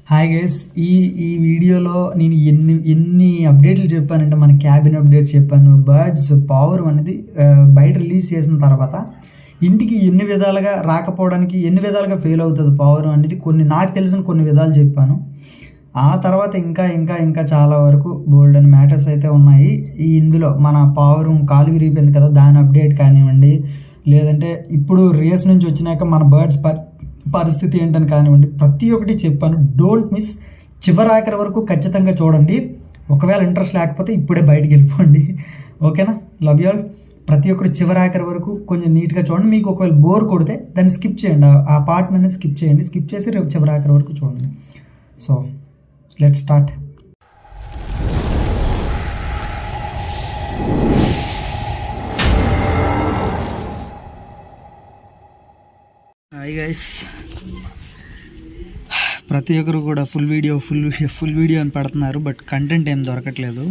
Hi guys, ఈ ఈ వీడియోలో నేను ఎన్ని అప్డేట్లు చెప్పానంటే, మన క్యాబిన్ అప్డేట్ చెప్పాను, బర్డ్స్ పవర్ అనేది బయట రిలీజ్ చేసిన తర్వాత ఇంటికి ఎన్ని విధాలుగా రాకపోవడానికి ఎన్ని విధాలుగా ఫెయిల్ అవుతుంది పవర్ అనేది నాకు తెలిసిన కొన్ని విధాలు చెప్పాను. ఆ తర్వాత ఇంకా ఇంకా ఇంకా చాలా వరకు బోల్డ్ అని మ్యాటర్స్ అయితే ఉన్నాయి. ఇందులో మన పవర్ కాలు విరిగిపోయింది కదా, దాని అప్డేట్ కానివ్వండి, లేదంటే ఇప్పుడు రేస్ నుంచి వచ్చినాక మన బర్డ్స్ పరిస్థితి ఏంటని కానివ్వండి, ప్రతి ఒక్కటి చెప్పాను. డోంట్ మిస్, చివరాఖరి వరకు ఖచ్చితంగా చూడండి. ఒకవేళ ఇంట్రెస్ట్ లేకపోతే ఇప్పుడే బయటికి వెళ్ళిపోండి. ఓకేనా? Love you all. ప్రతి ఒక్కరు చివరాఖరి వరకు కొంచెం నీట్గా చూడండి. మీకు ఒకవేళ బోర్ కొడితే దాన్ని స్కిప్ చేయండి, ఆ పార్ట్ అనేది స్కిప్ చేయండి. స్కిప్ చేసి రేపు చివరాఖరి వరకు చూడండి. So let's start. Hi guys, ప్రతి ఒక్కరు కూడా ఫుల్ వీడియో అని పెడుతున్నారు, బట్ కంటెంట్ ఏం దొరకట్లేదు.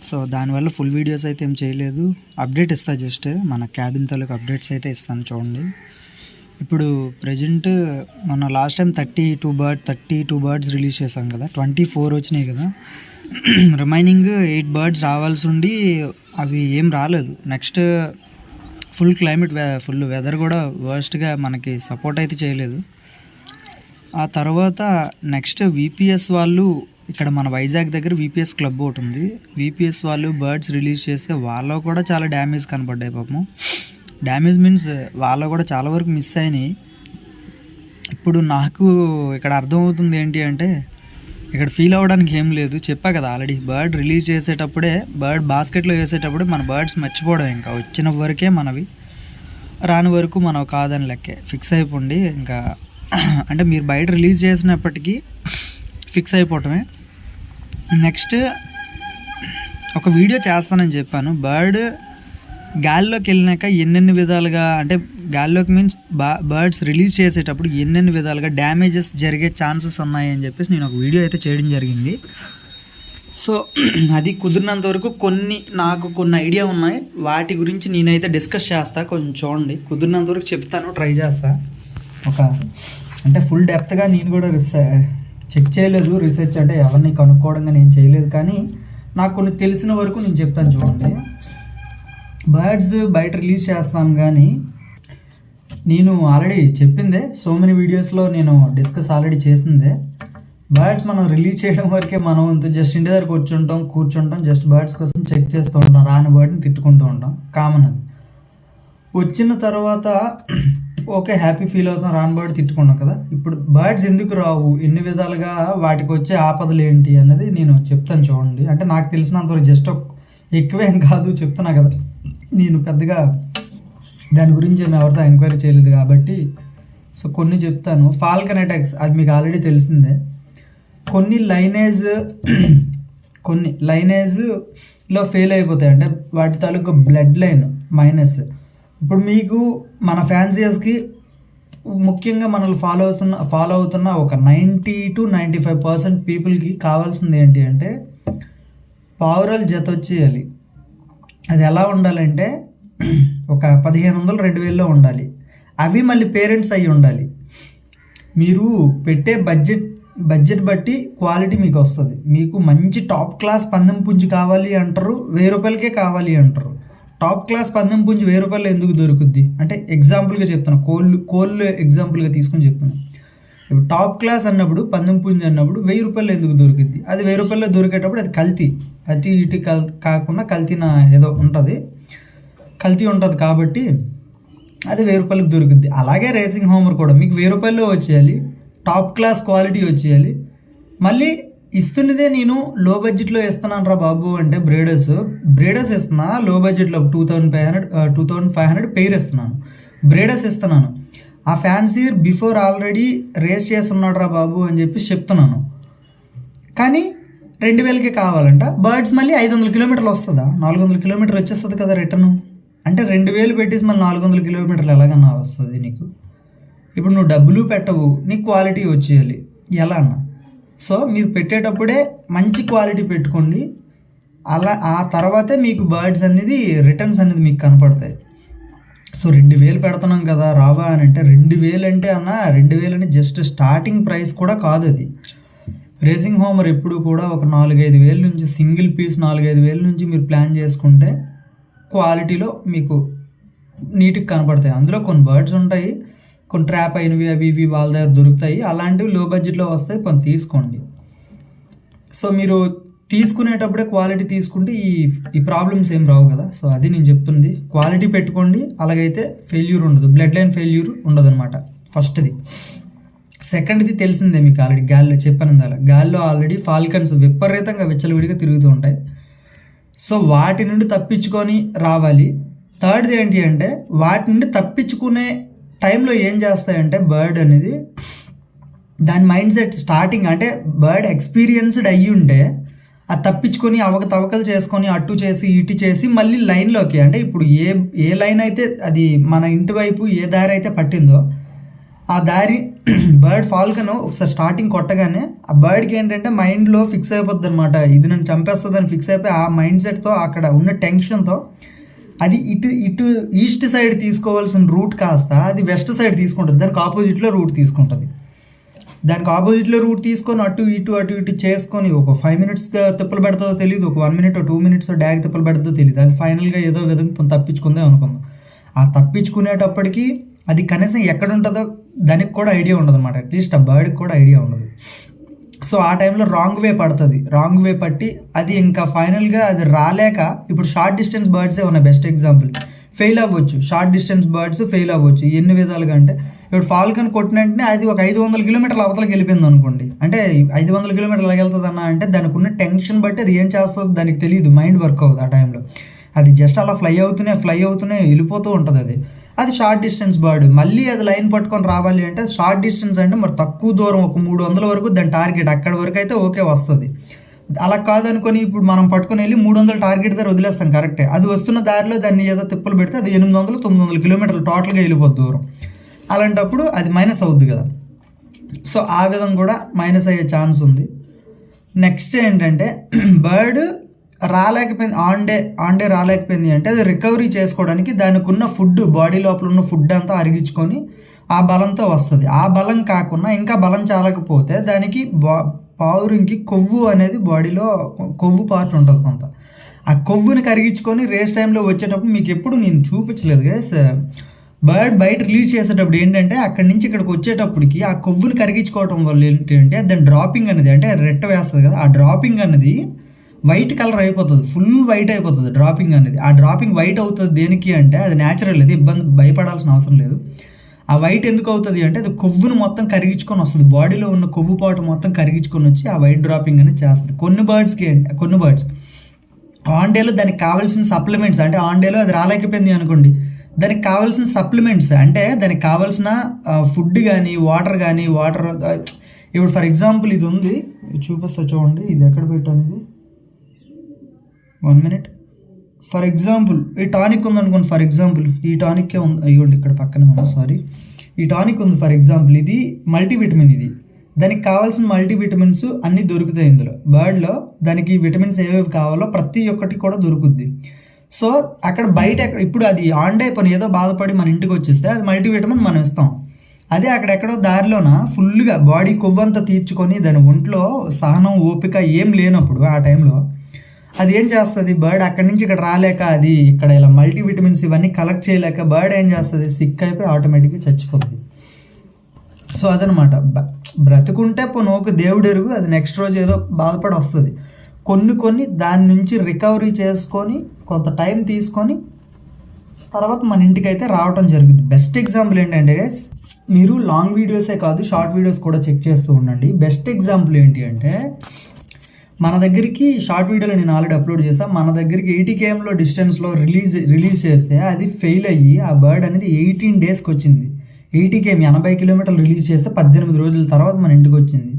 సో దానివల్ల ఫుల్ వీడియోస్ అయితే ఏం చేయలేదు. అప్డేట్ ఇస్తా, జస్ట్ మన క్యాబిన్ తాలూకు అప్డేట్స్ అయితే ఇస్తాను చూడండి. ఇప్పుడు ప్రజెంట్ మన లాస్ట్ టైం 32 బర్డ్స్ రిలీజ్ చేశాం కదా, 24 వచ్చినాయి కదా. రిమైనింగ్ 8 బర్డ్స్ రావాల్సి ఉండి అవి ఏం రాలేదు. నెక్స్ట్ ఫుల్ వెదర్ కూడా వర్స్ట్గా మనకి సపోర్ట్ అయితే చేయలేదు. ఆ తర్వాత నెక్స్ట్ విపిఎస్ వాళ్ళు, ఇక్కడ మన వైజాగ్ దగ్గర విపిఎస్ క్లబ్ ఒకటి ఉంది, విపిఎస్ వాళ్ళు బర్డ్స్ రిలీజ్ చేస్తే వాళ్ళలో కూడా చాలా డ్యామేజ్ కనపడ్డాయి. పాపం డ్యామేజ్ మీన్స్ వాళ్ళలో కూడా చాలా వరకు మిస్ అయినాయి. ఇప్పుడు నాకు ఇక్కడ అర్థమవుతుంది ఏంటి అంటే, ఇక్కడ ఫీల్ అవ్వడానికి ఏం లేదు. చెప్పా కదా ఆల్రెడీ, బర్డ్ రిలీజ్ చేసేటప్పుడే, బర్డ్ బాస్కెట్లో వేసేటప్పుడే మన బర్డ్స్ మర్చిపోవడం. ఇంకా వచ్చిన వరకే మనవి, రాని వరకు మనం కాదని లెక్కే. ఫిక్స్ అయిపోండి ఇంకా. అంటే మీరు బయట రిలీజ్ చేసినప్పటికీ ఫిక్స్ అయిపోవటమే. నెక్స్ట్ ఒక వీడియో చేస్తానని చెప్పాను. బర్డ్ గాల్లోకి వెళ్ళినాక ఎన్నెన్ని విధాలుగా, అంటే గాల్లోకి మీన్స్ బర్డ్స్ రిలీజ్ చేసేటప్పుడు ఎన్నెన్ని విధాలుగా డ్యామేజెస్ జరిగే ఛాన్సెస్ ఉన్నాయి అని చెప్పేసి నేను ఒక వీడియో అయితే చేయడం జరిగింది. సో అది కుదిరినంత వరకు నాకు కొన్ని ఐడియా ఉన్నాయి, వాటి గురించి నేనైతే డిస్కస్ చేస్తా. కొంచెం చూడండి, కుదిరినంత వరకు చెప్తాను, ట్రై చేస్తా. అంటే ఫుల్ డెప్త్గా నేను కూడా చెక్ చేయలేదు, రీసెర్చ్ అంటే ఎవరిని కనుక్కోవడంగా నేను చేయలేదు, కానీ నాకు కొన్ని తెలిసిన వరకు నేను చెప్తాను చూడండి. బర్డ్స్ బయట రిలీజ్ చేస్తాం, కానీ నేను ఆల్రెడీ చెప్పిందే, సో మెనీ వీడియోస్లో నేను డిస్కస్ ఆల్రెడీ చేసిందే. బర్డ్స్ మనం రిలీజ్ చేయడం వరకే మనం జస్ట్ ఇంటి దగ్గర కూర్చుంటాం, జస్ట్ బర్డ్స్ కోసం చెక్ చేస్తూ ఉంటాం, రాని బర్డ్ని తిట్టుకుంటూ ఉంటాం, కామన్ అది. వచ్చిన తర్వాత ఓకే హ్యాపీ ఫీల్ అవుతాం, రాని బర్డ్ తిట్టుకుంటాం కదా. ఇప్పుడు బర్డ్స్ ఎందుకు రావు, ఎన్ని విధాలుగా వాటికి వచ్చే ఆపదలు ఏంటి అన్నది నేను చెప్తాను చూడండి. అంటే నాకు తెలిసినంతవరకు, జస్ట్ ఎక్కువేం కాదు చెప్తున్నా కదా, నేను పెద్దగా దాని గురించి ఏమి ఎవరితో ఎంక్వైరీ చేయలేదు కాబట్టి. సో కొన్ని చెప్తాను. ఫాల్కన్ అటాక్స్, అది మీకు ఆల్రెడీ తెలిసిందే. కొన్ని లైనేజ్లో ఫెయిల్ అయిపోతాయి, అంటే వాటి తాలూకు బ్లడ్ లైన్ మైనస్. ఇప్పుడు మీకు మన ఫ్యాన్సీయర్స్కి, ముఖ్యంగా మనల్ని ఫాలో అవుతున్న ఒక 90 to 95% పీపుల్కి కావాల్సింది ఏంటి అంటే, పావురాలు జత వచ్చేయాలి. అది ఎలా ఉండాలంటే ఒక 1500-2000లో ఉండాలి. అవి మళ్ళీ పేరెంట్స్ అయ్యి ఉండాలి. మీరు పెట్టే బడ్జెట్ బట్టి క్వాలిటీ మీకు వస్తుంది. మీకు మంచి టాప్ క్లాస్ పందెం పుంజు కావాలి అంటారు, 1000 రూపాయలకే కావాలి అంటారు. టాప్ క్లాస్ పందెం పుంజు 1000 రూపాయలు ఎందుకు దొరుకుద్ది అంటే, ఎగ్జాంపుల్గా చెప్తాను, కోళ్ళు ఎగ్జాంపుల్గా తీసుకొని చెప్తాను. ఇప్పుడు టాప్ క్లాస్ అన్నప్పుడు, పందెం పుంజు అన్నప్పుడు 1000 రూపాయలు ఎందుకు దొరుకుద్ది? అది 1000 రూపాయల్లో దొరికేటప్పుడు అది కల్తీ, అటు ఇటు కాకుండా కల్తీన ఏదో కల్తీ ఉంటుంది కాబట్టి అది 1000 రూపాయలకు దొరుకుద్ది. అలాగే రేసింగ్ హోమర్ కూడా మీకు 1000 రూపాయల్లో వచ్చేయాలి, టాప్ క్లాస్ క్వాలిటీ వచ్చేయాలి. మళ్ళీ ఇస్తున్నదే నేను లో బడ్జెట్లో ఇస్తున్నాను రా బాబు అంటే, బ్రేడర్స్ ఇస్తున్నా లో బడ్జెట్లో 2500 పెయిర్ ఇస్తున్నాను, బ్రేడర్స్ ఇస్తున్నాను. ఆ ఫ్యాన్సీర్ బిఫోర్ ఆల్రెడీ రేస్ చేస్తున్నాడు రా బాబు అని చెప్పి చెప్తున్నాను, కానీ 2000కే కావాలంట. బర్డ్స్ మళ్ళీ 500 కిలోమీటర్లు వస్తుందా, 400 కిలోమీటర్లు వచ్చేస్తుంది కదా రిటర్ను. అంటే 2000 పెట్టేసి మళ్ళీ 400 కిలోమీటర్లు ఎలాగన్నా వస్తుంది నీకు. ఇప్పుడు నువ్వు డబ్బులు పెట్టవు, నీకు క్వాలిటీ వచ్చేయాలి, ఎలా అన్న. సో మీరు పెట్టేటప్పుడే మంచి క్వాలిటీ పెట్టుకోండి, ఆ తర్వాతే మీకు బర్డ్స్ అనేది రిటర్న్స్ అనేది మీకు కనపడతాయి. సో 2000 పెడుతున్నాం కదా రావా అని అంటే 2000 అంటే అన్న 2000 అని జస్ట్ స్టార్టింగ్ ప్రైస్ కూడా కాదు అది. రేసింగ్ హోమర్ ఎప్పుడు కూడా ఒక 4-5 వేల నుంచి సింగిల్ పీస్ 4-5 వేల నుంచి మీరు ప్లాన్ చేసుకుంటే క్వాలిటీలో మీకు నీట్గా కనపడతాయి. అందులో కొన్ని బర్డ్స్ ఉంటాయి, కొన్ని ట్రాప్ అయినవి అవి ఇవి వాళ్ళ దగ్గర దొరుకుతాయి, అలాంటివి లో బడ్జెట్లో వస్తాయి, కొన్ని తీసుకోండి. సో మీరు తీసుకునేటప్పుడే క్వాలిటీ తీసుకుంటే ఈ ప్రాబ్లమ్స్ ఏం రావు కదా. సో అది నేను చెప్తుంది, క్వాలిటీ పెట్టుకోండి, అలాగైతే ఫెయిల్యూర్ ఉండదు, బ్లడ్ లైన్ ఫెయిల్యూర్ ఉండదు అనమాట. ఫస్ట్ది. సెకండ్ది తెలిసిందే మీకు, ఆల్రెడీ గాల్లో చెప్పాను. గాల్లో ఆల్రెడీ ఫాల్కన్స్ విపరీతంగా విచ్చలవిడిగా తిరుగుతూ ఉంటాయి. సో వాటి నుండి తప్పించుకొని రావాలి. థర్డ్ది ఏంటి అంటే వాటి నుండి తప్పించుకునే టైంలో ఏం చేస్తాయంటే బర్డ్ అనేది దాని మైండ్ సెట్ స్టార్టింగ్ అంటే బర్డ్ ఎక్స్పీరియన్స్డ్ అయ్యి ఉంటే అది తప్పించుకొని అవకతవకలు చేసుకొని అటు చేసి ఇటు చేసి మళ్ళీ లైన్లోకి, అంటే ఇప్పుడు ఏ లైన్ అయితే అది మన ఇంటి వైపు ఏ దారి అయితే పట్టిందో ఆ దారి బర్డ్ ఫాల్కన్ ఒకసారి స్టార్టింగ్ కొట్టగానే ఆ బర్డ్కి ఏంటంటే మైండ్లో ఫిక్స్ అయిపోద్ది అనమాట, ఇది నన్ను చంపేస్తుందని ఫిక్స్ అయిపోయి ఆ మైండ్ సెట్తో అక్కడ ఉన్న టెన్షన్తో అది ఇటు ఈస్ట్ సైడ్ తీసుకోవాల్సిన రూట్ కాస్త అది వెస్ట్ సైడ్ తీసుకుంటుంది, దానికి ఆపోజిట్లో రూట్ తీసుకుంటుంది. దానికి ఆపోజిట్లో రూట్ తీసుకొని అటు ఇటు చేసుకొని ఒక 5 minutes తిప్పలు పెడతాదో తెలియదు, ఒక 1 minute 2 minutes డ్యాగ్ తిప్పలు పెడతాదో తెలియదు, అది ఫైనల్గా ఏదో విధంగా తప్పించుకుందే అనుకుందాం. ఆ తప్పించుకునేటప్పటికి అది కనీసం ఎక్కడ ఉంటుందో దానికి కూడా ఐడియా ఉండదు అనమాట, అట్లీస్ట్ ఆ బర్డ్కి కూడా ఐడియా ఉండదు. సో ఆ టైంలో రాంగ్ వే పడుతుంది, రాంగ్ వే పట్టి అది ఇంకా ఫైనల్గా అది రాలేక, ఇప్పుడు షార్ట్ డిస్టెన్స్ బర్డ్సే ఉన్నాయి బెస్ట్ ఎగ్జాంపుల్, ఫెయిల్ అవ్వచ్చు. షార్ట్ డిస్టెన్స్ బర్డ్స్ ఫెయిల్ అవ్వచ్చు ఎన్ని విధాలుగా అంటే, ఇప్పుడు ఫాల్కన్ కొట్టిన వెంటనే అది ఒక 500 కిలోమీటర్ల అవతలకి వెళ్ళిపోయింది అనుకోండి, అంటే 500 కిలోమీటర్లు వెళ్తుంది అన్న అంటే దానికి ఉన్న టెన్షన్ బట్టి అది ఏం చేస్తుందో దానికి తెలియదు, మైండ్ వర్క్ అవుతుంది ఆ టైంలో. అది జస్ట్ అలా ఫ్లై అవుతూనే వెళ్ళిపోతూ ఉంటుంది. అది షార్ట్ డిస్టెన్స్ బర్డ్. మళ్ళీ అది లైన్ పట్టుకొని రావాలి అంటే షార్ట్ డిస్టెన్స్ అంటే మరి తక్కువ దూరం, ఒక 300 వరకు దాని టార్గెట్, అక్కడ వరకు అయితే ఓకే వస్తుంది. అలా కాదనుకొని ఇప్పుడు మనం పట్టుకొని వెళ్ళి 300 టార్గెట్ దగ్గర వదిలేస్తాం, కరెక్టే. అది వస్తున్న దారిలో దాన్ని ఏదో తిప్పలు పెడితే అది 800-900 కిలోమీటర్లు టోటల్గా వెళ్ళిపోద్ది దూరం. అలాంటప్పుడు అది మైనస్ అవుద్ది కదా. సో ఆ విధంగా కూడా మైనస్ అయ్యే ఛాన్స్ ఉంది. నెక్స్ట్ ఏంటంటే బర్డ్ రాలేకపోయింది, ఆన్ డే రాలేకపోయింది అంటే అది రికవరీ చేసుకోవడానికి దానికి ఉన్న ఫుడ్, బాడీ లోపల ఉన్న ఫుడ్ అంతా అరిగించుకొని ఆ బలంతో వస్తుంది. ఆ బలం కాకుండా ఇంకా బలం చాలకపోతే దానికి పావురంకి కొవ్వు అనేది బాడీలో కొవ్వు పార్ట్ ఉంటుంది కొంత, ఆ కొవ్వుని కరిగించుకొని రేస్ టైంలో వచ్చేటప్పుడు మీకు ఎప్పుడు నేను చూపించలేదు గైస్, బర్డ్ బయట రిలీజ్ చేసేటప్పుడు ఏంటంటే అక్కడి నుంచి ఇక్కడికి వచ్చేటప్పటికి ఆ కొవ్వుని కరిగించుకోవడం వల్ల ఏంటంటే దాని డ్రాపింగ్ అనేది, అంటే రెట్ట వేస్తుంది కదా, ఆ డ్రాపింగ్ అనేది వైట్ కలర్ అయిపోతుంది, ఫుల్ వైట్ అయిపోతుంది డ్రాపింగ్ అనేది. ఆ డ్రాపింగ్ వైట్ అవుతుంది దేనికి అంటే అది న్యాచురల్, అది భయపడాల్సిన అవసరం లేదు. ఆ వైట్ ఎందుకు అవుతుంది అంటే అది కొవ్వును మొత్తం కరిగించుకొని వస్తుంది, బాడీలో ఉన్న కొవ్వు పాటు మొత్తం కరిగించుకొని వచ్చి ఆ వైట్ డ్రాపింగ్ అనేది చేస్తుంది. కొన్ని బర్డ్స్ ఆన్ డేలో దానికి కావాల్సిన సప్లిమెంట్స్, అంటే ఆన్ డేలో అది రాలేకపోయింది అనుకోండి, దానికి కావాల్సిన సప్లిమెంట్స్ అంటే దానికి కావాల్సిన ఫుడ్ కానీ వాటర్ ఇప్పుడు ఫర్ ఎగ్జాంపుల్ ఇది ఉంది, చూపిస్తా చూడండి, ఇది ఎక్కడ పెట్టాను, ఇది 1 minute. ఫర్ ఎగ్జాంపుల్ ఈ టానిక్ ఉందనుకోండి, ఫర్ ఎగ్జాంపుల్ ఈ టానిక్కే ఉంది, ఇవ్వండి ఇక్కడ పక్కనే ఉంది, సారీ, ఈ టానిక్ ఉంది ఫర్ ఎగ్జాంపుల్, ఇది మల్టీవిటమిన్. ఇది దానికి కావాల్సిన మల్టీవిటమిన్స్ అన్నీ దొరుకుతాయి ఇందులో. బర్డ్లో దానికి విటమిన్స్ ఏవేవి కావాలో ప్రతి ఒక్కటి కూడా దొరుకుద్ది. సో అక్కడ బయట ఇప్పుడు అది ఆన్ డే పని ఏదో బాధపడి మన ఇంటికి వచ్చేస్తే అది మల్టీవిటమిన్ మనం ఇస్తాం. అదే అక్కడెక్కడో దారిలోన ఫుల్గా బాడీ కొవ్వంతా తీర్చుకొని దాని ఒంట్లో సహనం ఓపిక ఏం లేనప్పుడు ఆ టైంలో అది ఏం చేస్తుంది, బర్డ్ అక్కడి నుంచి ఇక్కడ రాలేక అది ఇక్కడ ఇలా మల్టీవిటమిన్స్ ఇవన్నీ కలెక్ట్ చేయలేక బర్డ్ ఏం చేస్తుంది, సిక్ అయిపోయి ఆటోమేటిక్గా చచ్చిపోతుంది. సో అదనమాట, బ్రతుకుంటే పోనోకు దేవుడు ఎరుగు, అది నెక్స్ట్ రోజు ఏదో బాధపడి వస్తుంది. కొన్ని దాని నుంచి రికవరీ చేసుకొని కొంత టైం తీసుకొని తర్వాత మన ఇంటికి అయితే రావటం జరుగుతుంది. బెస్ట్ ఎగ్జాంపుల్ ఏంటంటే గైస్, మీరు లాంగ్ వీడియోసే కాదు షార్ట్ వీడియోస్ కూడా చెక్ చేస్తూ ఉండండి. బెస్ట్ ఎగ్జాంపుల్ ఏంటి అంటే మన దగ్గరికి షార్ట్ వీడియోలో నేను ఆల్రెడీ అప్లోడ్ చేశాను, మన దగ్గరికి 80 km డిస్టెన్స్లో రిలీజ్ చేస్తే అది ఫెయిల్ అయ్యి ఆ బర్డ్ అనేది 18 daysకి వచ్చింది. 80 km 80 kilometers రిలీజ్ చేస్తే 18 రోజుల తర్వాత మన ఇంటికి వచ్చింది.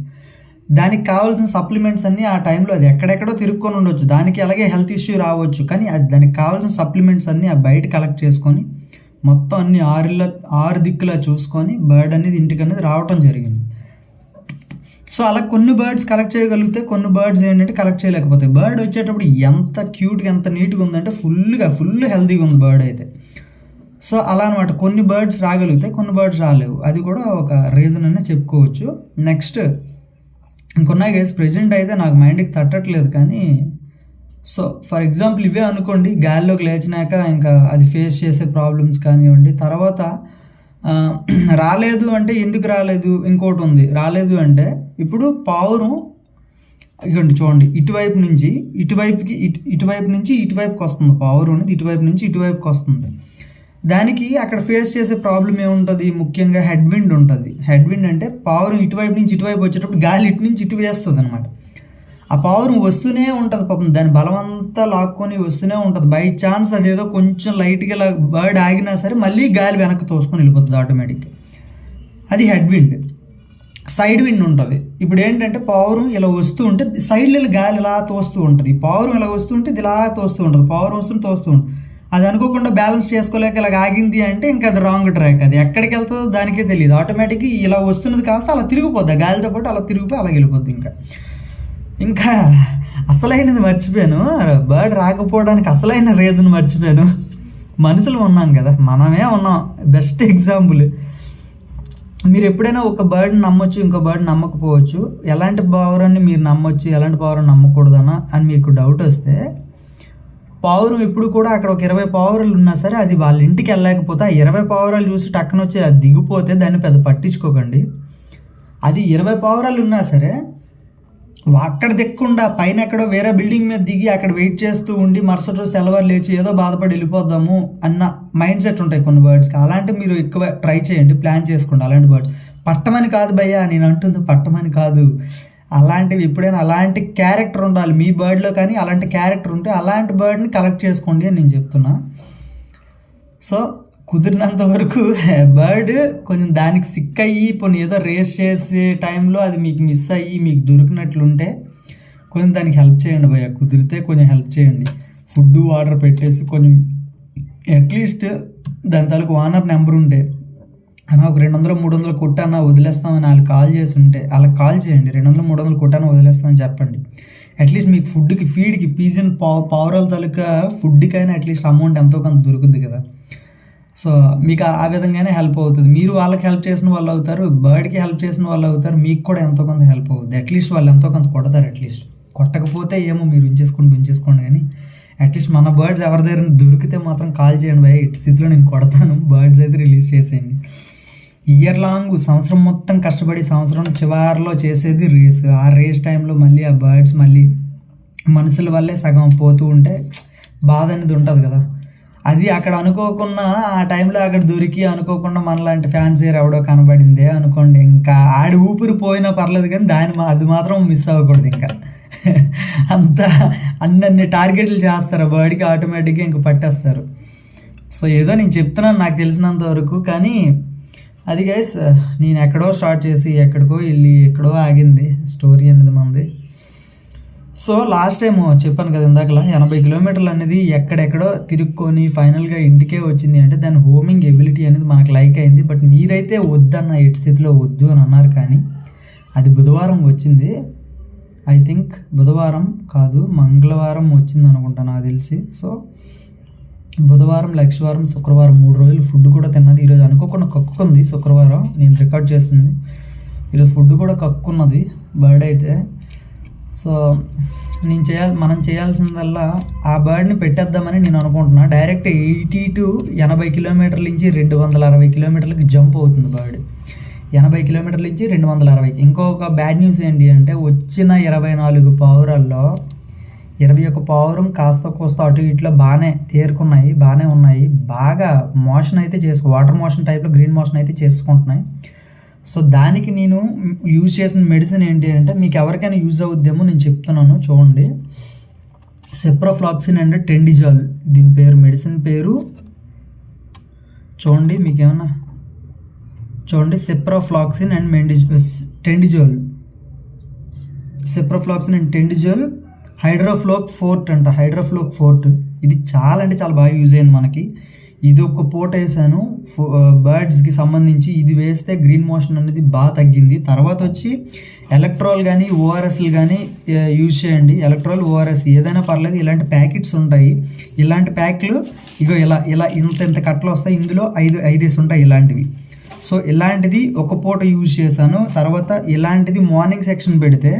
దానికి కావాల్సిన సప్లిమెంట్స్ అన్నీ ఆ టైంలో అది ఎక్కడెక్కడో తిరుక్కొని ఉండొచ్చు, దానికి అలాగే హెల్త్ ఇష్యూ రావచ్చు, కానీ అది దానికి కావాల్సిన సప్లిమెంట్స్ అన్నీ ఆ బయట కలెక్ట్ చేసుకొని మొత్తం అన్ని 6 దిక్కులా చూసుకొని బర్డ్ అనేది ఇంటికి అనేది రావటం జరిగింది. సో అలా కొన్ని బర్డ్స్ కలెక్ట్ చేయగలిగితే కొన్ని బర్డ్స్ ఏంటంటే కలెక్ట్ చేయలేకపోతాయి. బర్డ్ వచ్చేటప్పుడు ఎంత క్యూట్గా ఎంత నీట్గా ఉందంటే ఫుల్ హెల్తీగా ఉంది బర్డ్ అయితే. సో అలా అనమాట. కొన్ని బర్డ్స్ రాగలుగుతాయి, కొన్ని బర్డ్స్ రాలేవు. అది కూడా ఒక రీజన్ అనే చెప్పుకోవచ్చు. నెక్స్ట్ ఇంకొన్నాయి గైస్, ప్రెజెంట్ అయితే నాకు మైండ్కి తట్టట్లేదు కానీ, సో ఫర్ ఎగ్జాంపుల్ ఇవే అనుకోండి, గాల్లోకి లేచినాక ఇంకా అది ఫేస్ చేసే ప్రాబ్లమ్స్ కానివ్వండి. తర్వాత రాలేదు అంటే ఎందుకు రాలేదు, ఇంకోటి ఉంది. రాలేదు అంటే ఇప్పుడు పావురం ఇవ్వండి చూడండి, ఇటువైపు నుంచి ఇటువైపుకి వస్తుంది పావురం అనేది, ఇటువైపు నుంచి ఇటువైపుకి వస్తుంది. దానికి అక్కడ ఫేస్ చేసే ప్రాబ్లం ఏముంటుంది, ముఖ్యంగా హెడ్ విండ్ ఉంటుంది. హెడ్ విండ్ అంటే పావురం ఇటువైపు నుంచి ఇటువైపు వచ్చేటప్పుడు గాలి ఇటు నుంచి ఇటు వేస్తుంది అనమాట. ఆ పావురం వస్తూనే ఉంటుంది పాపం, దాని బలమంతా లాక్కొని వస్తూనే ఉంటుంది. బై ఛాన్స్ అదేదో కొంచెం లైట్గా బర్డ్ ఆగినా సరే మళ్ళీ గాలి వెనక్కి తోసుకొని వెళ్ళిపోతుంది ఆటోమేటిక్గా. అది హెడ్ విండ్. సైడ్ విండ్ ఉంటుంది. ఇప్పుడు ఏంటంటే పావురం ఇలా వస్తూ ఉంటే సైడ్లో గాలి ఇలా తోస్తూ ఉంటుంది. పావురం ఇలా వస్తూ ఉంటే ఇది ఇలా తోస్తూ ఉంటుంది, పావురం వస్తుంటే తోస్తూ ఉంటుంది. అది అనుకోకుండా బ్యాలెన్స్ చేసుకోలేక ఇలా ఆగింది అంటే ఇంకా అది రాంగ్ ట్రాక్. అది ఎక్కడికి వెళ్తుందో దానికే తెలియదు. ఆటోమేటిక్గా ఇలా వస్తున్నది కాస్త అలా తిరిగిపోద్ది, గాలితో పాటు అలా తిరిగిపోయి అలా వెళ్ళిపోద్ది. ఇంకా అసలైనది మర్చిపోయాను, బర్డ్ రాకపోవడానికి అసలైన రీజన్ మర్చిపోయాను. మనుషులు ఉన్నాం కదా, మనమే ఉన్నాం. బెస్ట్ ఎగ్జాంపుల్, మీరు ఎప్పుడైనా ఒక బర్డ్ని నమ్మొచ్చు, ఇంకో బర్డ్ నమ్మకపోవచ్చు. ఎలాంటి పావురాన్ని మీరు నమ్మొచ్చు, ఎలాంటి పావురం నమ్మకూడదనా అని మీకు డౌట్ వస్తే, పావురం ఎప్పుడు కూడా అక్కడ ఒక 20 పావురాలు ఉన్నా సరే అది వాళ్ళ ఇంటికి వెళ్ళలేకపోతే ఆ 20 పావురాలు చూసి టక్కన వచ్చి అది దిగిపోతే దాన్ని పెద్ద పట్టించుకోకండి. అది 20 పావురాలు ఉన్నా సరే అక్కడ దిక్కుండా పైన ఎక్కడో వేరే బిల్డింగ్ మీద దిగి అక్కడ వెయిట్ చేస్తూ ఉండి మరుసటి రోజు తెల్లవారు లేచి ఏదో బాధపడి వెళ్ళిపోద్దాము అన్న మైండ్ సెట్ ఉంటాయి కొన్ని బర్డ్స్కి. అలాంటి మీరు ఎక్కువ ట్రై చేయండి, ప్లాన్ చేసుకోండి. అలాంటి బర్డ్స్ పట్టమని కాదు భయ్యా, నేను అంటుంది పట్టమని కాదు. అలాంటివి ఎప్పుడైనా అలాంటి క్యారెక్టర్ ఉండాలి మీ బర్డ్లో, కానీ అలాంటి క్యారెక్టర్ ఉంటే అలాంటి బర్డ్ని కలెక్ట్ చేసుకోండి అని నేను చెప్తున్నా. సో కుదిరినంత వరకు బర్డ్ కొంచెం దానికి సిక్ అయ్యి కొన్ని ఏదో రేస్ చేసే టైంలో అది మీకు మిస్ అయ్యి మీకు దొరికినట్లుంటే కొంచెం దానికి హెల్ప్ చేయండి భయ్య. కుదిరితే కొంచెం హెల్ప్ చేయండి. ఫుడ్ వాటర్ పెట్టేసి కొంచెం అట్లీస్ట్ దాని తాలూకు ఓనర్ నెంబర్ ఉంటే అన్న ఒక 200-300 కొట్టన్నా వదిలేస్తామని వాళ్ళు కాల్ చేసి ఉంటే వాళ్ళకి కాల్ చేయండి. 200-300 కొట్టన్నా వదిలేస్తామని చెప్పండి. అట్లీస్ట్ మీకు ఫుడ్కి ఫీడ్కి పీజన్ పావురాల తాలూకా ఫుడ్కైనా అట్లీస్ట్ అమౌంట్ ఎంతో కొంత దొరుకుద్ది కదా. సో మీకు ఆ విధంగానే హెల్ప్ అవుతుంది. మీరు వాళ్ళకి హెల్ప్ చేసిన వాళ్ళు అవుతారు, బర్డ్కి హెల్ప్ చేసిన వాళ్ళు అవుతారు, మీకు కూడా ఎంతో కొంత హెల్ప్ అవుతుంది. అట్లీస్ట్ వాళ్ళు ఎంతో కొంత కొడతారు. అట్లీస్ట్ కొట్టకపోతే ఏమో మీరు ఉంచేసుకోండి కానీ అట్లీస్ట్ మన బర్డ్స్ ఎవరి దగ్గర దొరికితే మాత్రం కాల్ చేయండి భయ. ఇటు స్థితిలో నేను కొడతాను, బర్డ్స్ అయితే రిలీజ్ చేసేయండి. ఇయర్ లాంగ్ సంవత్సరం మొత్తం కష్టపడి సంవత్సరం చివరిలో చేసేది రేస్. ఆ రేస్ టైంలో మళ్ళీ ఆ బర్డ్స్ మళ్ళీ మనుషుల వల్లే సగం పోతూ ఉంటే బాధ అనేది ఉంటుంది కదా. అది అక్కడ అనుకోకుండా ఆ టైంలో అక్కడ దొరికి అనుకోకుండా మనలాంటి ఫ్యాన్సీర్ ఎవడో కనబడిందే అనుకోండి, ఇంకా ఆడి ఊపిరి పోయినా పర్లేదు కానీ అది మాత్రం మిస్ అవ్వకూడదు. ఇంకా అంత అన్ని టార్గెట్లు చేస్తారు బర్డ్కి, ఆటోమేటిక్గా ఇంక పట్టేస్తారు. సో ఏదో నేను చెప్తున్నాను నాకు తెలిసినంత వరకు. కానీ అది గైస్ నేను ఎక్కడో స్టార్ట్ చేసి ఎక్కడికో వెళ్ళి ఎక్కడో ఆగింది స్టోరీ అనేది మంది. సో లాస్ట్ టైం చెప్పాను కదా ఇందాకలా 80 కిలోమీటర్లు అనేది ఎక్కడెక్కడో తిరుక్కొని ఫైనల్గా ఇంటికే వచ్చింది అంటే దాని హోమింగ్ ఎబిలిటీ అనేది మనకు లైక్ అయింది. బట్ మీరైతే వద్దన్న ఎటు స్థితిలో వద్దు అని అన్నారు, కానీ అది బుధవారం వచ్చింది. ఐ థింక్ బుధవారం కాదు మంగళవారం వచ్చింది అనుకుంటా నాకు తెలిసి. సో బుధవారం, లక్షవారం, శుక్రవారం 3 రోజులు ఫుడ్ కూడా తిన్నది. ఈరోజు అనుకోకుండా కక్కుకుంది. శుక్రవారం నేను రికార్డ్ చేస్తుంది, ఈరోజు ఫుడ్ కూడా కక్కున్నది బర్డ్ అయితే. సో మనం చేయాల్సిందల్లా ఆ బర్డ్ని పెట్టేద్దామని నేను అనుకుంటున్నా. డైరెక్ట్ 80 to 80 కిలోమీటర్ల నుంచి 260 కిలోమీటర్లకి జంప్ అవుతుంది బర్డ్. 80 కిలోమీటర్ల నుంచి 260. ఇంకొక బ్యాడ్ న్యూస్ ఏంటి అంటే వచ్చిన 24 పావురాల్లో 21 పావురం కాస్త కోస్త అటు ఇట్లా బాగానే తేరుకున్నాయి, బాగానే ఉన్నాయి. బాగా మోషన్ అయితే వాటర్ మోషన్ టైప్లో గ్రీన్ మోషన్ అయితే చేసుకుంటున్నాయి. సో దానికి నేను యూజ్ చేసిన మెడిసిన్ ఏంటి అంటే మీకు ఎవరికైనా యూజ్ అవుద్దేమో నేను చెప్తున్నాను చూడండి. సెప్రోఫ్లాక్సిన్ అండ్ టెండిజాల్ దీని పేరు, మెడిసిన్ పేరు చూడండి. మీకు ఏమన్నా చూడండి, సెప్రోఫ్లాక్సిన్ అండ్ టెండిజాల్, సెప్రోఫ్లాక్సిన్ అండ్ టెండిజాల్ హైడ్రోఫ్లోక్ ఫోర్ట్ అంట, హైడ్రోఫ్లోక్ ఫోర్ట్. ఇది చాలా అంటే చాలా బాగా యూజ్ అయింది మనకి. ఇది ఒక పూట వేసాను బర్డ్స్కి సంబంధించి. ఇది వేస్తే గ్రీన్ మోషన్ అనేది బాగా తగ్గింది. తర్వాత వచ్చి ఎలక్ట్రాల్ కానీ ఓఆర్ఎస్లు కానీ యూజ్ చేయండి. ఎలక్ట్రాల్ ఓఆర్ఎస్ ఏదైనా పర్లేదు, ఇలాంటి ప్యాకెట్స్ ఉంటాయి. ఇలాంటి ప్యాక్లు ఇగో ఇలా ఇలా ఇంత కట్టలు వస్తాయి, ఇందులో 5 ఉంటాయి ఇలాంటివి. సో ఇలాంటిది ఒక పూట యూజ్ చేశాను. తర్వాత ఇలాంటిది మార్నింగ్ సెక్షన్ పెడితే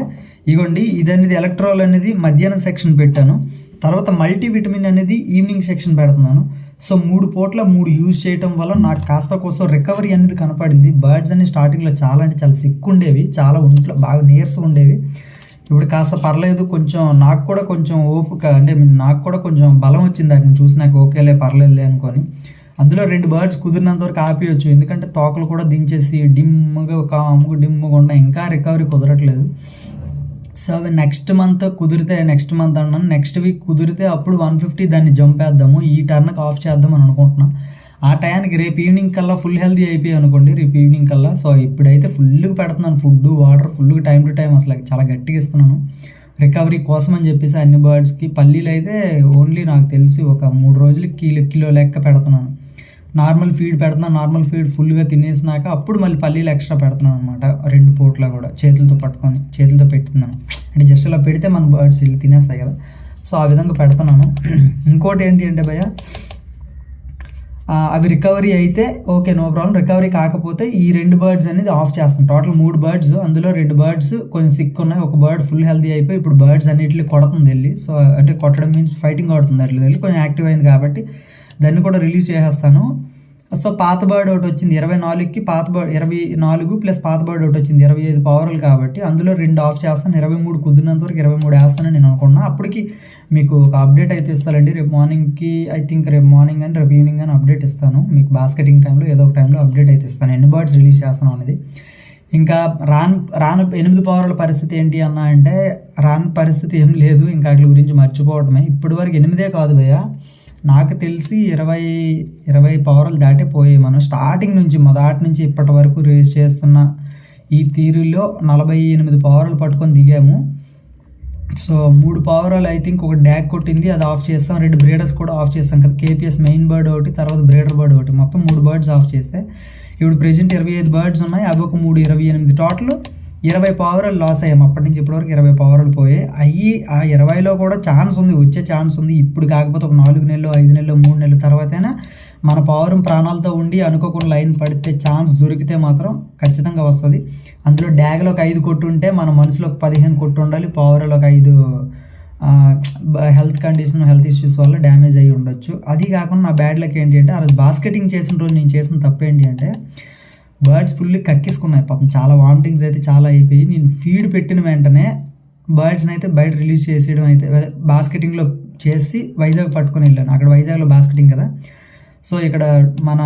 ఇగోండి, ఇది అనేది ఎలక్ట్రాల్ అనేది మధ్యాహ్నం సెక్షన్ పెట్టాను. తర్వాత మల్టీవిటమిన్ అనేది ఈవినింగ్ సెక్షన్ పెడుతున్నాను. సో 3 పూట్ల 3 యూజ్ చేయటం వల్ల నాకు కాస్త కోసం రికవరీ అనేది కనపడింది. బర్డ్స్ అన్ని స్టార్టింగ్లో చాలా అంటే చాలా సిక్ ఉండేవి, చాలా ఒంట్లో బాగా నీరసం ఉండేవి. ఇప్పుడు కాస్త పర్లేదు, కొంచెం నాకు కూడా కొంచెం ఓపిక, అంటే నాకు కూడా కొంచెం బలం వచ్చింది వాటిని చూసి. నాకు ఓకేలే పర్లేదులే అనుకొని అందులో 2 బర్డ్స్ కుదిరినంత వరకు ఆపేయచ్చు. ఎందుకంటే తోకలు కూడా దించేసి డిమ్ముగా ఉన్నాయి, ఇంకా రికవరీ కుదరట్లేదు. సో అవి నెక్స్ట్ మంత్ అన్నాను, నెక్స్ట్ వీక్ కుదిరితే అప్పుడు 150 దాన్ని జంప్ వేద్దాము, ఈ టర్న్కి ఆఫ్ చేద్దాం అని అనుకుంటున్నాను. ఆ టైంకి రేపు ఈవినింగ్ కల్లా ఫుల్ హెల్తీ అయిపోయి అనుకోండి, రేపు ఈవినింగ్ కల్లా. సో ఇప్పుడైతే ఫుల్గా పెడుతున్నాను ఫుడ్, వాటర్ ఫుల్గా టైం టు టైం అసలు చాలా గట్టిగా ఇస్తున్నాను రికవరీ కోసం అని చెప్పేసి. అన్ని బర్డ్స్కి పల్లీలు అయితే ఓన్లీ నాకు తెలిసి ఒక 3 రోజులకి కిలో లెక్క పెడుతున్నాను. నార్మల్ ఫీడ్ పెడుతున్నాను, నార్మల్ ఫీడ్ ఫుల్గా తినేసినాక అప్పుడు మళ్ళీ పల్లీలు ఎక్స్ట్రా పెడుతున్నాను అనమాట. 2 పూట్ల కూడా చేతులతో పెడుతున్నాను. అంటే జస్ట్ అలా పెడితే మన బర్డ్స్ ఇల్లు తినేస్తాయి కదా, సో ఆ విధంగా పెడుతున్నాను. ఇంకోటి ఏంటి అంటే భయ్య, అవి రికవరీ అయితే ఓకే నో ప్రాబ్లం, రికవరీ కాకపోతే ఈ 2 బర్డ్స్ అనేది ఆఫ్ చేస్తాను. టోటల్ 3 బర్డ్స్, అందులో 2 బర్డ్స్ కొంచెం సిక్ ఉన్నాయి, ఒక బర్డ్ ఫుల్ హెల్తీ అయిపోయి ఇప్పుడు బర్డ్స్ అన్నిటిని కొడుతుంది వెళ్ళి. సో అంటే కొట్టడం మీన్స్ ఫైటింగ్ ఆడుతుంది అట్లా వెళ్ళి, కొంచెం యాక్టివ్ అయింది కాబట్టి దాన్ని కూడా రిలీజ్ చేసేస్తాను. సో పాత బర్డ్ ఒకటి వచ్చింది 24కి, 24 ప్లస్ పాత బర్డ్ ఒకటి వచ్చింది 25 పవర్లు కాబట్టి అందులో 2 ఆఫ్ చేస్తాను. 23 కుదిరినంత వరకు 23 వేస్తానని నేను అనుకున్నాను. అప్పటికి మీకు ఒక అప్డేట్ అయితే ఇస్తానండి రేపు మార్నింగ్కి. ఐ థింక్ రేపు మార్నింగ్ అని రేపు ఈవినింగ్ అని అప్డేట్ ఇస్తాను మీకు. బాస్కెటింగ్ టైంలో ఏదో ఒక టైంలో అప్డేట్ అయితే ఇస్తాను ఎన్ని బర్డ్స్ రిలీజ్ చేస్తాను అనేది. ఇంకా రాను 8 పవర్ల పరిస్థితి ఏంటి అన్న అంటే, రాని పరిస్థితి ఏం లేదు, ఇంకా వాటి గురించి మర్చిపోవటమే. ఇప్పటి వరకు 8 కాదు భయ్య, నాకు తెలిసి 20 పవర్లు దాటిపోయాయి. మనం స్టార్టింగ్ నుంచి మొదటి నుంచి ఇప్పటి వరకు రేస్ చేస్తున్న ఈ తీరులో 48 పవర్లు పట్టుకొని దిగాము. సో 3 పవర్లు ఐ థింక్ ఒక డ్యాగ్ కొట్టింది, అది ఆఫ్ చేస్తాం. 2 బ్రీడర్స్ కూడా ఆఫ్ చేస్తాం కదా, కేపీఎస్ మెయిన్ బర్డ్ ఒకటి, తర్వాత బ్రీడర్ బర్డ్ ఒకటి, మొత్తం 3 బర్డ్స్ ఆఫ్ చేస్తే ఇప్పుడు ప్రెజెంట్ 25 బర్డ్స్ ఉన్నాయి. అవి ఒక 3 28 టోటల్ 20 పవర్లు లాస్ అయ్యాము. అప్పటి నుంచి ఇప్పటివరకు 20 పవర్లు పోయాయి. ఆ 20లో కూడా ఛాన్స్ ఉంది, వచ్చే ఛాన్స్ ఉంది. ఇప్పుడు కాకపోతే ఒక 4 నెలలు 5 నెలలు 3 నెలల తర్వాతైనా మన పవరం ప్రాణాలతో ఉండి అనుకోకుండా లైన్ పడితే ఛాన్స్ దొరికితే మాత్రం ఖచ్చితంగా వస్తుంది. అందులో డ్యాగ్లో ఒక 5 కొట్టు ఉంటే మన మనసులో ఒక 15 కొట్టు ఉండాలి. పవర్లో ఒక 5 హెల్త్ ఇష్యూస్ వల్ల డ్యామేజ్ అయ్యి ఉండొచ్చు. అది కాకుండా నా బ్యాడ్ లక్ ఏంటి అంటే, ఆ రోజు బాస్కెటింగ్ చేసిన రోజు నేను చేసిన తప్పు ఏంటి అంటే, బర్డ్స్ ఫుల్లీ కక్కిసుకున్నాయి పాపం, చాలా వామిటింగ్స్ అయితే చాలా అయిపోయి. నేను ఫీడ్ పెట్టిన వెంటనే బర్డ్స్ని అయితే బయట రిలీజ్ చేసేయడం అయితే బాస్కెటింగ్లో చేసి వైజాగ్ పట్టుకొని వెళ్ళాను. అక్కడ వైజాగ్లో బాస్కెటింగ్ కదా, సో ఇక్కడ మన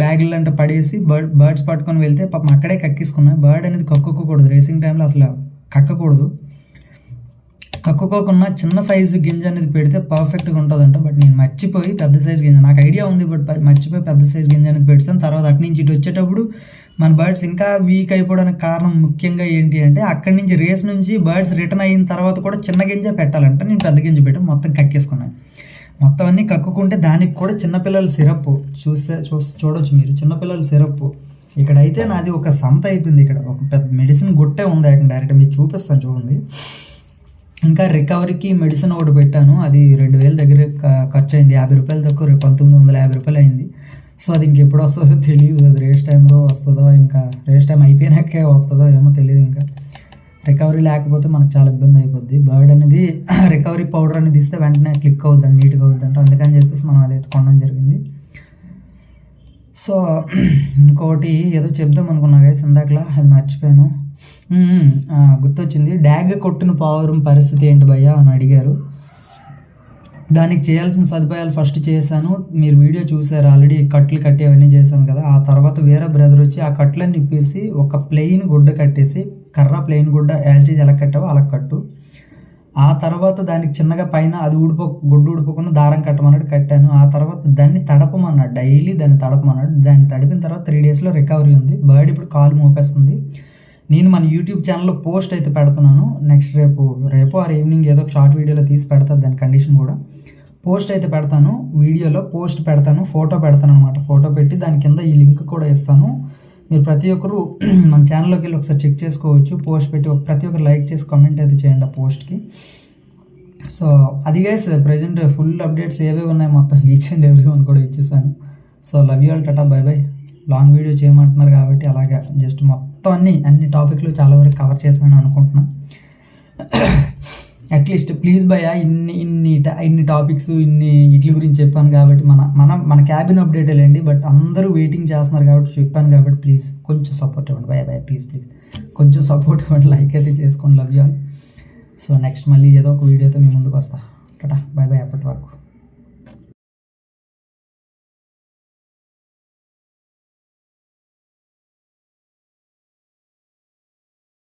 బ్యాగులు అంటే పడేసి బర్డ్స్ పట్టుకొని వెళ్తే పాపం అక్కడే కక్కిసుకున్నాయి. బర్డ్ అనేది కక్కుకోకూడదు, రేసింగ్ టైంలో అసలు కక్కకూడదు. కక్కుకోకుండా చిన్న సైజు గింజ అనేది పెడితే పర్ఫెక్ట్గా ఉంటుందంట. బట్ నేను మర్చిపోయి పెద్ద సైజు గింజ, నాకు ఐడియా ఉంది బట్ మర్చిపోయి పెద్ద సైజు గింజ అనేది పెడతాను. తర్వాత అటు నుంచి ఇటు వచ్చేటప్పుడు మన బర్డ్స్ ఇంకా వీక్ అయిపోవడానికి కారణం ముఖ్యంగా ఏంటి అంటే, అక్కడి నుంచి రేస్ నుంచి బర్డ్స్ రిటర్న్ అయిన తర్వాత కూడా చిన్న గింజ పెట్టాలంట. నేను పెద్ద గింజ పెట్టి మొత్తం కక్కేసుకున్నాను. మొత్తం అన్నీ కక్కుకుంటే దానికి కూడా చిన్నపిల్లల సిరప్ చూడొచ్చు మీరు, చిన్నపిల్లల సిరప్. ఇక్కడైతే నాది ఒక సంత అయిపోయింది. ఇక్కడ ఒక పెద్ద మెడిసిన్ గుట్టే ఉంది, డైరెక్ట్ మీకు చూపిస్తాను చూడండి. ఇంకా రికవరీకి మెడిసిన్ ఒకటి పెట్టాను, అది 2000 దగ్గర ఖర్చు అయింది. 50 రూపాయలు తక్కువ, 1950 రూపాయలు అయింది. సో అది ఇంకెప్పుడు వస్తుందో తెలియదు, అది రేస్ టైంలో వస్తుందో ఇంకా రేస్ టైం అయిపోయినాకే వస్తుందో ఏమో తెలియదు. ఇంకా రికవరీ లేకపోతే మనకు చాలా ఇబ్బంది అయిపోద్ది. బర్డ్ అనేది రికవరీ పౌడర్ అనేది ఇస్తే వెంటనే క్లిక్ అవుద్దండి, నీట్గా అవుద్దంట. అందుకని చెప్పేసి మనం అది కొనడం జరిగింది. సో ఇంకోటి ఏదో చెప్దాం అనుకున్నా గైస్ ఇందాకలా, అది మర్చిపోయాను. గుర్తొచ్చింది, డ్యాగ్ కొట్టిన పావురం పరిస్థితి ఏంటి భయ్యా అని అడిగారు. దానికి చేయాల్సిన సదుపాయాలు ఫస్ట్ చేశాను, మీరు వీడియో చూసారు ఆల్రెడీ. కట్లు కట్టి అవన్నీ చేశాను కదా. ఆ తర్వాత వేరే బ్రదర్ వచ్చి ఆ కట్లని నిప్పేసి ఒక ప్లెయిన్ గుడ్డ కట్టేసి, కర్ర ప్లెయిన్ గుడ్డ యాజ్ ఇట్ ఈజ్ ఎలా కట్టావో అలా కట్టు. ఆ తర్వాత దానికి చిన్నగా పైన అది గుడ్డు ఊడిపోకుండా దారం కట్టమన్నాడు, కట్టాను. ఆ తర్వాత దాన్ని తడపమన్నాడు, డైలీ దాన్ని తడపమన్నాడు. దాన్ని తడిపిన తర్వాత 3 డేస్లో రికవరీ ఉంది. బర్డ్ ఇప్పుడు కాలు మోపేస్తుంది. నేను మన యూట్యూబ్ ఛానల్లో పోస్ట్ అయితే పెడుతున్నాను. నెక్స్ట్ రేపు ఆర్ ఈవినింగ్ ఏదో ఒక షార్ట్ వీడియోలో తీసి పెడతాను దాని కండిషన్ కూడా. పోస్ట్ అయితే పెడతాను, వీడియోలో పోస్ట్ పెడతాను, ఫోటో పెడతాను అనమాట. ఫోటో పెట్టి దాని కింద ఈ లింక్ కూడా ఇస్తాను. మీరు ప్రతి ఒక్కరు మన ఛానల్లోకి వెళ్ళి ఒకసారి చెక్ చేసుకోవచ్చు. పోస్ట్ పెట్టి ప్రతి ఒక్కరు లైక్ చేసి కామెంట్ అయితే చేయండి ఆ పోస్ట్కి. సో అది గైస్ ప్రజెంట్ ఫుల్ అప్డేట్స్ ఏవే ఉన్నాయి మొత్తం ఈచ్ అండ్ ఎవ్రీ వన్ కూడా ఇచ్చేసాను. So love you all, Tata, by by. Long video చేయమంటున్నారు కాబట్టి అలాగే జస్ట్ మొత్తం అన్ని టాపిక్లు చాలా వరకు కవర్ చేస్తానని అనుకుంటున్నాను. అట్లీస్ట్ ప్లీజ్ భయ్యా, ఇన్ని టాపిక్స్ ఇట్ల గురించి చెప్పాను కాబట్టి మన క్యాబిన్ అప్డేట్ వెళ్ళండి. బట్ అందరూ వెయిటింగ్ చేస్తున్నారు కాబట్టి చెప్పాను కాబట్టి ప్లీజ్ కొంచెం సపోర్ట్ ఇవ్వండి భయ్యా, ప్లీజ్ కొంచెం సపోర్ట్ ఇవ్వండి, లైక్ అయితే చేసుకోండి. Love you all. So next మళ్ళీ ఏదో ఒక వీడియోతో మీ ముందుకు వస్తా. టాటా, బై బై, అప్పటి వరకు.